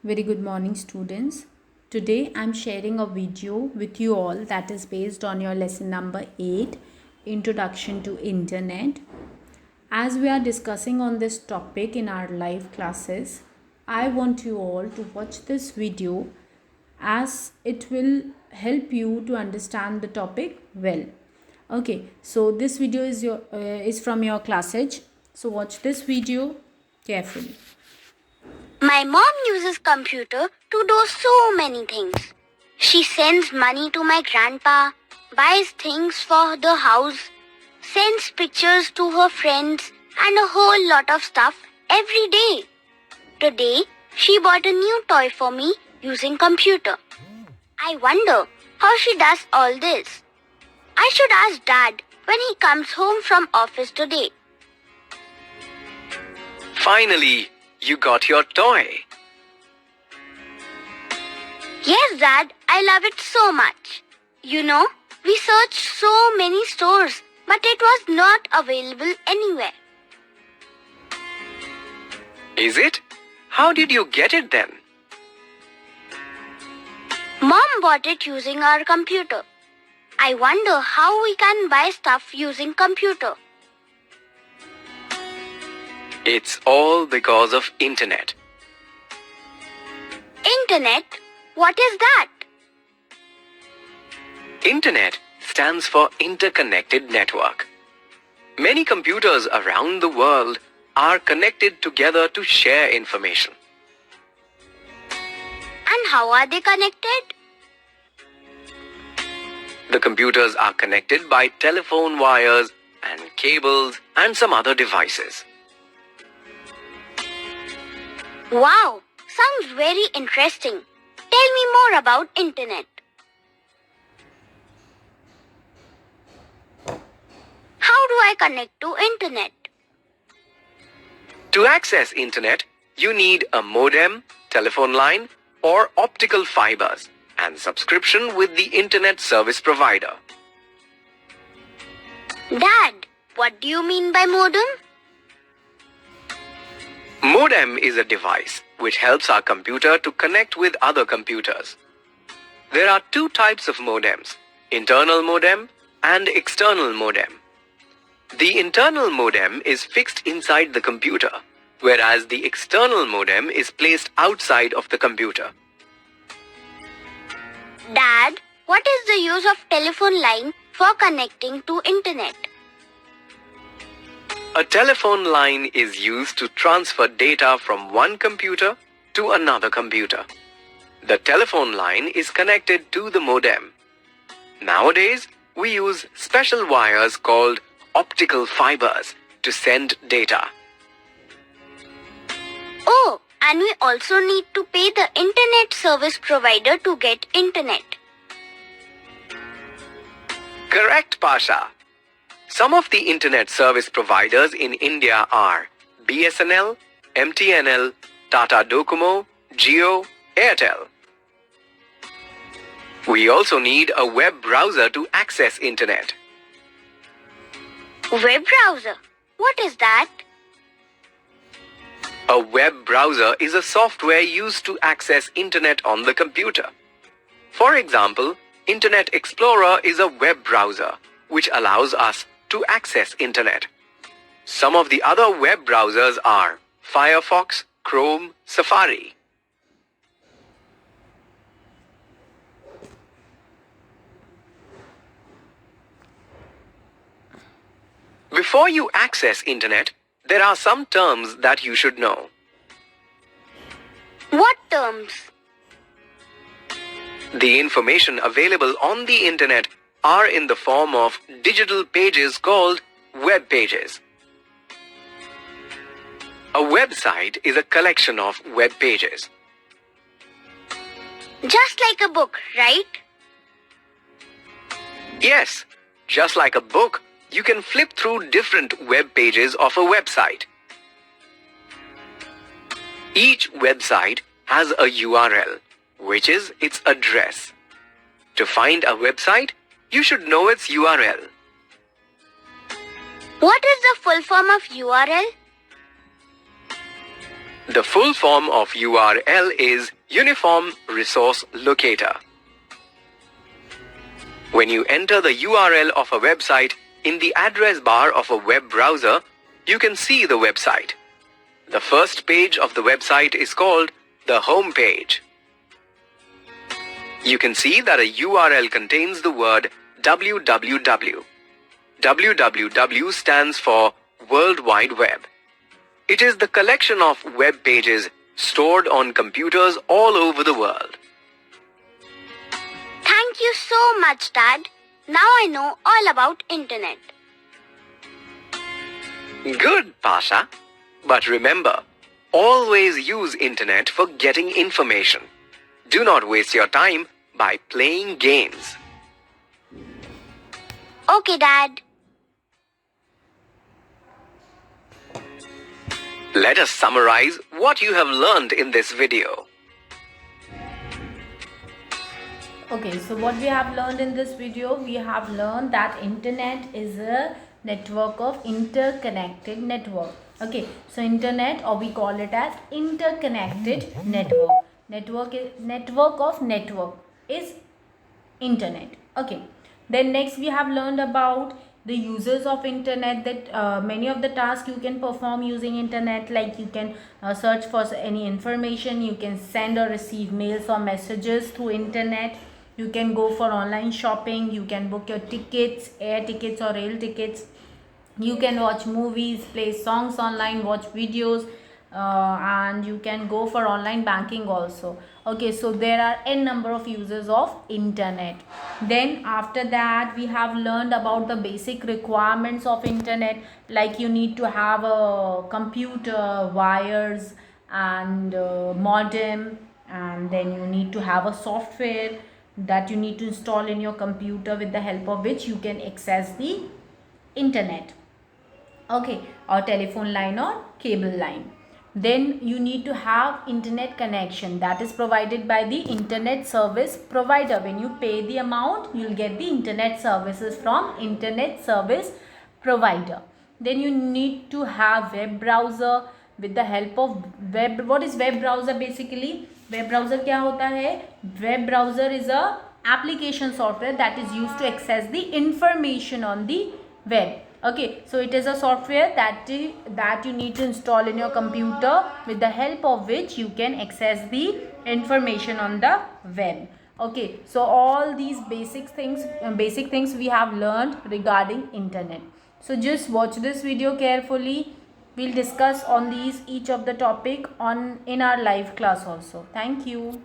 Very good morning, students. Today I'm sharing a video with you all that is based on your lesson number 8, Introduction to Internet. As we are discussing on this topic in our live classes, I want you all to watch this video as it will help you to understand the topic well. Okay, so this video is from your class Edge. So watch this video carefully. My mom uses computer to do so many things. She sends money to my grandpa, buys things for the house, sends pictures to her friends and a whole lot of stuff every day. Today, she bought a new toy for me using computer. I wonder how she does all this. I should ask Dad when he comes home from office today. Finally, you got your toy. Yes, Dad, I love it so much. You know, we searched so many stores, but it was not available anywhere. Is it? How did you get it then? Mom bought it using our computer. I wonder how we can buy stuff using computer. It's all because of internet. Internet? What is that? Internet stands for Interconnected Network. Many computers around the world are connected together to share information. And how are they connected? The computers are connected by telephone wires and cables and some other devices. Wow, sounds very interesting. Tell me more about internet. How do I connect to internet? To access internet, you need a modem, telephone line, or optical fibers and subscription with the internet service provider. Dad, what do you mean by modem? Modem is a device which helps our computer to connect with other computers. There are two types of modems, internal modem and external modem. The internal modem is fixed inside the computer, whereas the external modem is placed outside of the computer. Dad, what is the use of telephone line for connecting to internet? A telephone line is used to transfer data from one computer to another computer. The telephone line is connected to the modem. Nowadays, we use special wires called optical fibers to send data. Oh, and we also need to pay the internet service provider to get internet. Correct, Pasha. Some of the internet service providers in India are BSNL, MTNL, Tata Docomo, Jio, Airtel. We also need a web browser to access internet. Web browser? What is that? A web browser is a software used to access internet on the computer. For example, Internet Explorer is a web browser which allows us to access internet. Some of the other web browsers are Firefox, Chrome, Safari. Before you access internet, there are some terms that you should know. What terms? The information available on the internet are in the form of digital pages called web pages. A website is a collection of web pages. Just like a book, right? Yes, just like a book, you can flip through different web pages of a website. Each website has a URL, which is its address. To find a website, you should know its URL. What is the full form of URL? The full form of URL is Uniform Resource Locator. When you enter the URL of a website in the address bar of a web browser, you can see the website. The first page of the website is called the home page. You can see that a URL contains the word www. www stands for World Wide Web. It is the collection of web pages stored on computers all over the world. Thank you so much, Dad. Now I know all about internet. Good, Pasha. But remember, always use internet for getting information. Do not waste your time by playing games. Okay, Dad. Let us summarize what you have learned in this video. Okay, so what we have learned in this video, we have learned that internet is a network of interconnected network. Okay, so internet, or we call it as interconnected network. Network of network is internet. Okay, then next we have learned about the uses of internet, that many of the tasks you can perform using internet, like you can search for any information, you can send or receive mails or messages through internet, you can go for online shopping, you can book your tickets, air tickets or rail tickets, you can watch movies, play songs online, watch videos, and you can go for online banking also. Okay, so there are n number of uses of internet. Then after that we have learned about the basic requirements of internet, like you need to have a computer, wires, and modem, and then you need to have a software that you need to install in your computer, with the help of which you can access the internet. Okay, or telephone line or cable line. Then you need to have internet connection that is provided by the internet service provider. When you pay the amount, you'll get the internet services from internet service provider. Then you need to have web browser. With the help of web, what is web browser basically? Web browser क्या होता है? Web browser is a application software that is used to access the information on the web. Okay, so it is a software that you need to install in your computer, with the help of which you can access the information on the web. Okay, so all these basic things we have learned regarding internet. So just watch this video carefully. We'll discuss on each of the topic in our live class also. Thank you.